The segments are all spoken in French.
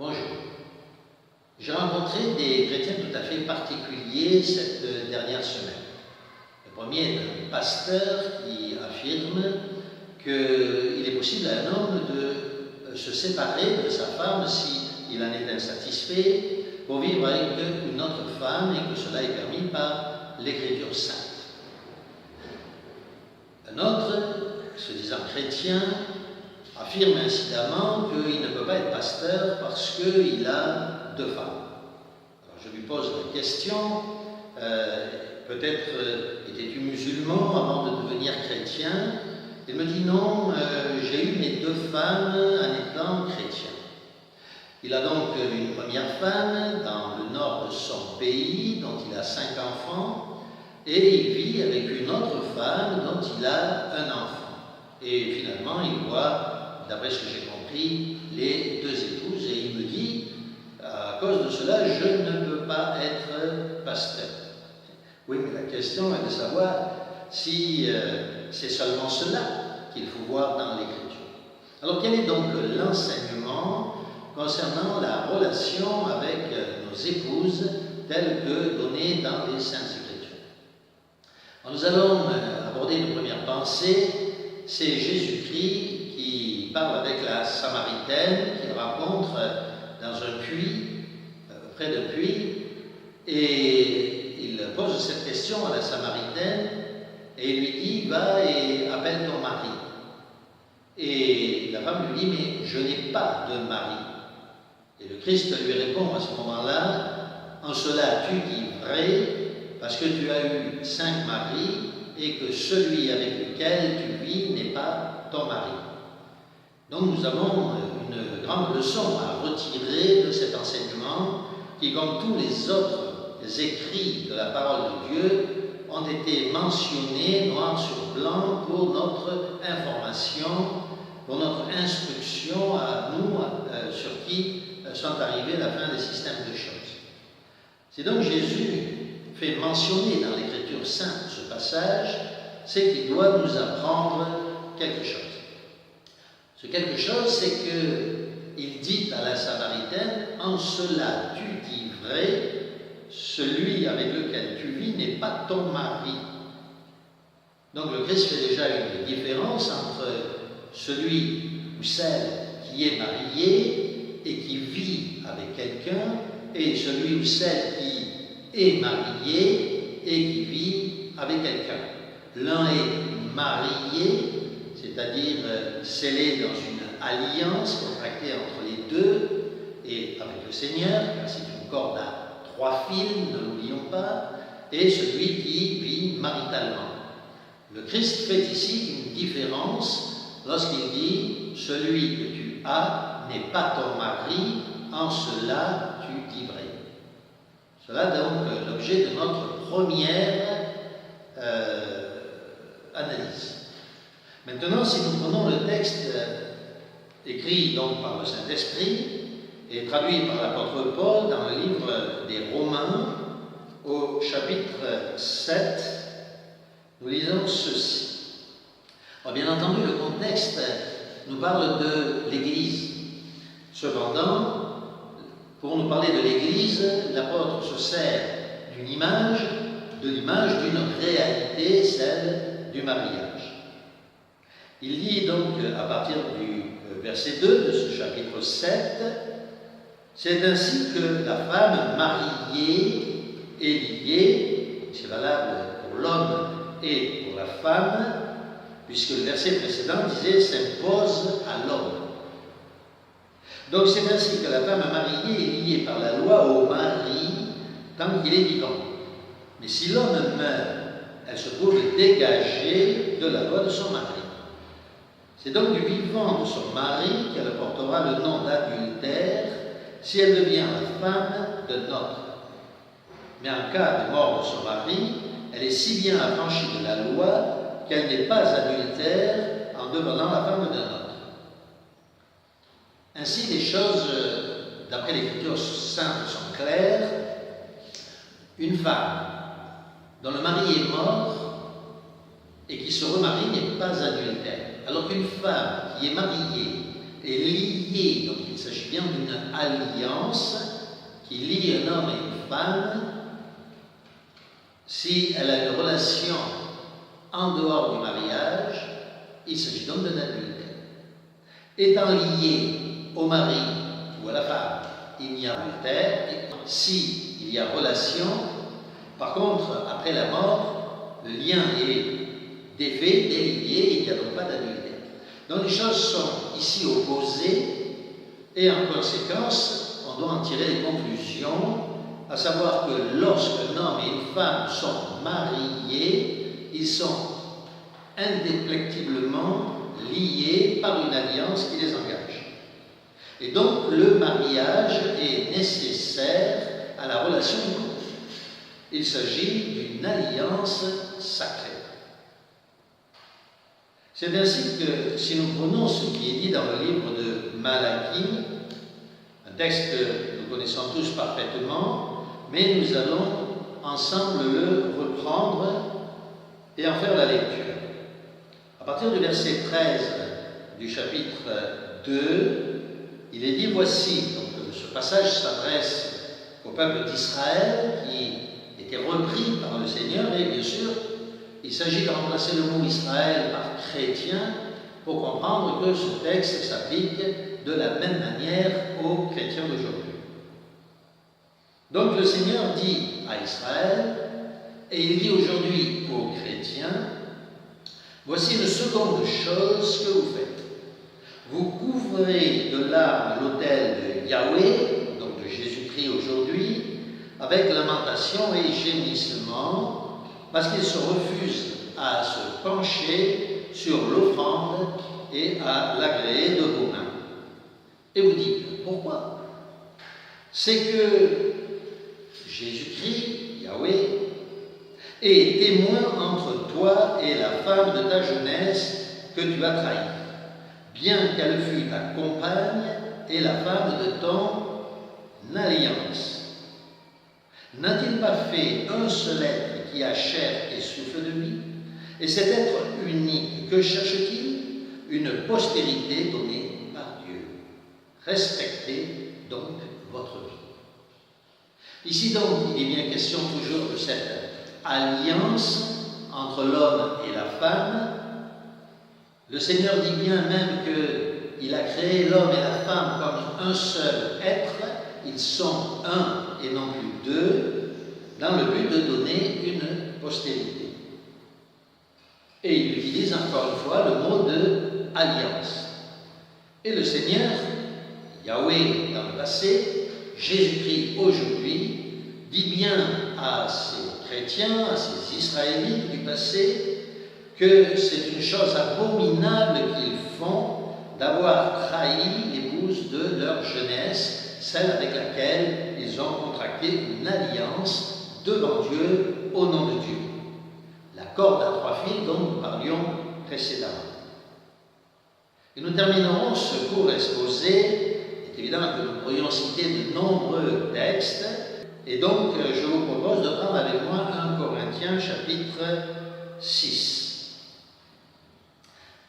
Bonjour. J'ai rencontré des chrétiens tout à fait particuliers cette dernière semaine. Le premier est un pasteur qui affirme qu'il est possible à un homme de se séparer de sa femme s'il en est insatisfait pour vivre avec une autre femme et que cela est permis par l'Écriture sainte. Un autre, se disant chrétien, affirme incidemment qu'il ne peut pas être pasteur parce qu'il a deux femmes. Alors je lui pose la question, peut-être étais-tu musulman avant de devenir chrétien? Il me dit non, j'ai eu mes deux femmes en étant chrétien. Il a donc une première femme dans le nord de son pays, dont il a 5 enfants, et il vit avec une autre femme dont il a un enfant. Et finalement, il voit, d'après ce que j'ai compris, les deux épouses, et il me dit, à cause de cela, je ne peux pas être pasteur. Oui, mais la question est de savoir si c'est seulement cela qu'il faut voir dans l'Écriture. Alors, quel est donc l'enseignement concernant la relation avec nos épouses telle que donnée dans les Saintes Écritures? Alors, nous allons aborder une première pensée. C'est Jésus-Christ qui parle avec la Samaritaine qu'il rencontre dans un puits, près d'un puits, et il pose cette question à la Samaritaine et il lui dit « Va et appelle ton mari ». Et la femme lui dit « Mais je n'ai pas de mari ». Et le Christ lui répond à ce moment-là « En cela tu dis vrai, parce que tu as eu 5 maris, et que celui avec lequel tu vis n'est pas ton mari. » Donc nous avons une grande leçon à retirer de cet enseignement qui, comme tous les autres écrits de la parole de Dieu, ont été mentionnés noir sur blanc pour notre information, pour notre instruction à nous, sur qui sont arrivés la fin des systèmes de choses. C'est donc Jésus fait mentionner dans l'Écriture sainte ce passage, c'est qu'il doit nous apprendre quelque chose. Ce quelque chose, c'est qu'il dit à la Samaritaine, « En cela tu dis vrai, celui avec lequel tu vis n'est pas ton mari. » Donc le Christ fait déjà une différence entre celui ou celle qui est marié et qui vit avec quelqu'un et celui ou celle qui est marié et qui vit avec quelqu'un. L'un est marié, c'est-à-dire scellé dans une alliance contractée entre les deux et avec le Seigneur, car c'est une corde à 3 fils, ne l'oublions pas, et celui qui vit maritalement. Le Christ fait ici une différence lorsqu'il dit « Celui que tu as n'est pas ton mari, en cela tu dis vrai ». Cela donc l'objet de notre première analyse. Maintenant, si nous prenons le texte écrit donc par le Saint-Esprit et traduit par l'apôtre Paul dans le livre des Romains, au chapitre 7, nous lisons ceci. Alors, bien entendu, le contexte nous parle de l'Église. Cependant, pour nous parler de l'Église, l'apôtre se sert d'une image, de l'image d'une réalité, celle du mariage. Il dit donc à partir du verset 2 de ce chapitre 7, « C'est ainsi que la femme mariée est liée, c'est valable pour l'homme et pour la femme, puisque le verset précédent disait « s'impose à l'homme ». Donc c'est ainsi que la femme mariée est liée par la loi au mari tant qu'il est vivant. Mais si l'homme meurt, elle se trouve dégagée de la loi de son mari. C'est donc du vivant de son mari qu'elle portera le nom d'adultère si elle devient la femme de notre. Mais en cas de mort de son mari, elle est si bien affranchie de la loi qu'elle n'est pas adultère en devenant la femme d'un autre. Ainsi, les choses, d'après l'Écriture sainte, sont claires. Une femme dont le mari est mort et qui se remarie n'est pas adultère. Alors qu'une femme qui est mariée est liée, donc il s'agit bien d'une alliance qui lie un homme et une femme. Si elle a une relation en dehors du mariage, il s'agit donc d'un adultère. Étant lié au mari ou à la femme, il n'y a adultère. Si il y a relation, par contre, après la mort, le lien est défait, délié, il n'y a donc pas d'adultère. Donc les choses sont ici opposées et en conséquence, on doit en tirer les conclusions, à savoir que lorsqu'un homme et une femme sont mariés, ils sont indéfectiblement liés par une alliance qui les engage. Et donc le mariage est nécessaire à la relation du couple. Il s'agit d'une alliance sacrée. C'est ainsi que si nous prenons ce qui est dit dans le livre de Malachie, un texte que nous connaissons tous parfaitement, mais nous allons ensemble le reprendre et en faire la lecture. À partir du verset 13 du chapitre 2, il est dit, voici, donc ce passage s'adresse au peuple d'Israël qui était repris par le Seigneur, et bien sûr, il s'agit de remplacer le mot Israël par chrétien pour comprendre que ce texte s'applique de la même manière aux chrétiens d'aujourd'hui. Donc le Seigneur dit à Israël, et il dit aujourd'hui aux chrétiens, voici une seconde chose que vous faites. Vous couvrez de larmes l'autel de Yahweh, donc de Jésus-Christ aujourd'hui, avec lamentation et gémissement, parce qu'il se refuse à se pencher sur l'offrande et à l'agréer de vos mains. Et vous dites, pourquoi? C'est que Jésus-Christ, Yahweh, est témoin entre toi et la femme de ta jeunesse que tu as trahie, bien qu'elle fût ta compagne et la femme de ton alliance. N'a-t-il pas fait un seul être qui a chair et souffle de vie? Et cet être unique, que cherche-t-il? Une postérité donnée par Dieu. Respectez donc votre vie. Ici donc, il est bien question toujours de cette alliance entre l'homme et la femme. Le Seigneur dit bien même qu'il a créé l'homme et la femme comme un seul être. Ils sont un et non plus deux, dans le but de donner une postérité. Et il utilise encore une fois le mot de alliance. Et le Seigneur, Yahweh dans le passé, Jésus-Christ aujourd'hui, dit bien à ces chrétiens, à ces Israélites du passé, que c'est une chose abominable qu'ils font d'avoir trahi l'épouse de leur jeunesse, celle avec laquelle ils ont contracté une alliance devant Dieu, au nom de Dieu. La corde à trois fils dont nous parlions précédemment. Et nous terminerons ce cours exposé. Il est évident que nous pourrions citer de nombreux textes, et donc je vous propose de prendre avec moi 1 Corinthiens chapitre 6.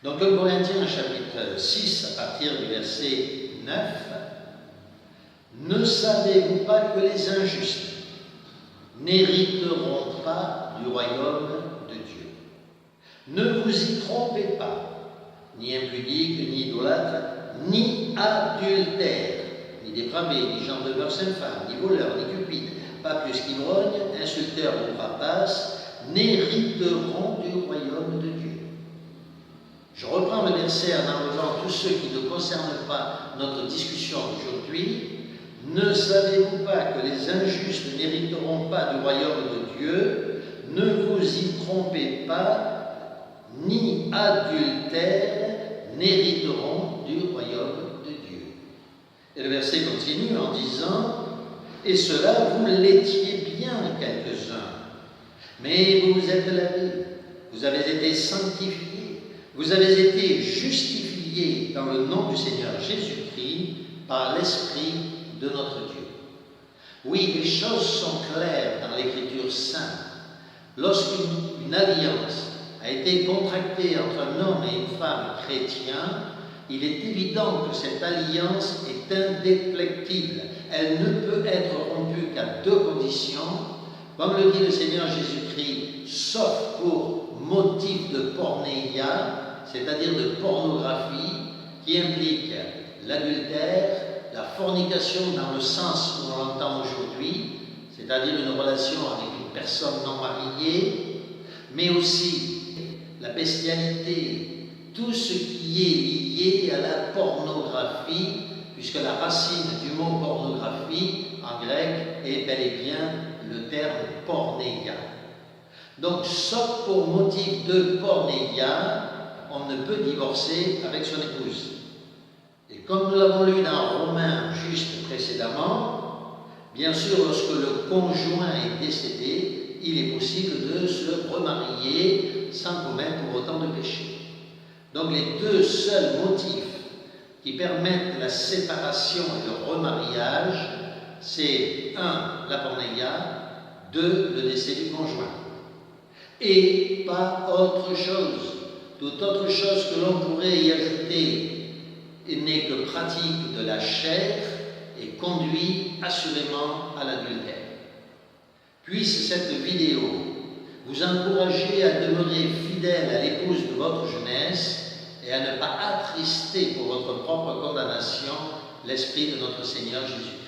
Donc 1 Corinthiens chapitre 6 à partir du verset 9. Ne savez-vous pas que les injustes n'hériteront pas du royaume de Dieu? Ne vous y trompez pas, ni impudiques, ni idolâtres, ni adultères, ni dépravés, ni gens de mœurs infâmes, ni voleurs, ni cupides, pas plus qu'ivrognes, insulteurs ou rapaces, n'hériteront du royaume de Dieu. Je reprends le verset en enlevant tous ceux qui ne concernent pas notre discussion aujourd'hui. Ne savez-vous pas que les injustes n'hériteront pas du royaume de Dieu? Ne vous y trompez pas, ni adultères n'hériteront du royaume de Dieu. Et le verset continue en disant, et cela vous l'étiez bien quelques-uns, mais vous vous êtes lavés, vous avez été sanctifiés, vous avez été justifiés dans le nom du Seigneur Jésus-Christ par l'Esprit de notre Dieu. Oui, les choses sont claires dans l'Écriture sainte. Lorsqu'une alliance a été contractée entre un homme et une femme chrétiens, il est évident que cette alliance est indéflectible. Elle ne peut être rompue qu'à deux conditions. Comme le dit le Seigneur Jésus-Christ, sauf pour motif de pornéia, c'est-à-dire de pornographie, qui implique l'adultère, la fornication dans le sens où on l'entend aujourd'hui, c'est-à-dire une relation avec une personne non mariée, mais aussi la bestialité, tout ce qui est lié à la pornographie, puisque la racine du mot pornographie en grec est bel et bien le terme pornéia. Donc, sauf pour motif de pornéia, on ne peut divorcer avec son épouse. Et comme nous l'avons lu dans Romains juste précédemment, bien sûr, lorsque le conjoint est décédé, il est possible de se remarier sans commettre pour autant de péché. Donc les deux seuls motifs qui permettent la séparation et le remariage, c'est 1. La pornéia, 2. Le décès du conjoint. Et pas autre chose. Toute autre chose que l'on pourrait y ajouter n'est que pratique de la chair et conduit assurément à l'adultère. Puisse cette vidéo vous encourager à demeurer fidèle à l'épouse de votre jeunesse et à ne pas attrister pour votre propre condamnation l'Esprit de notre Seigneur Jésus.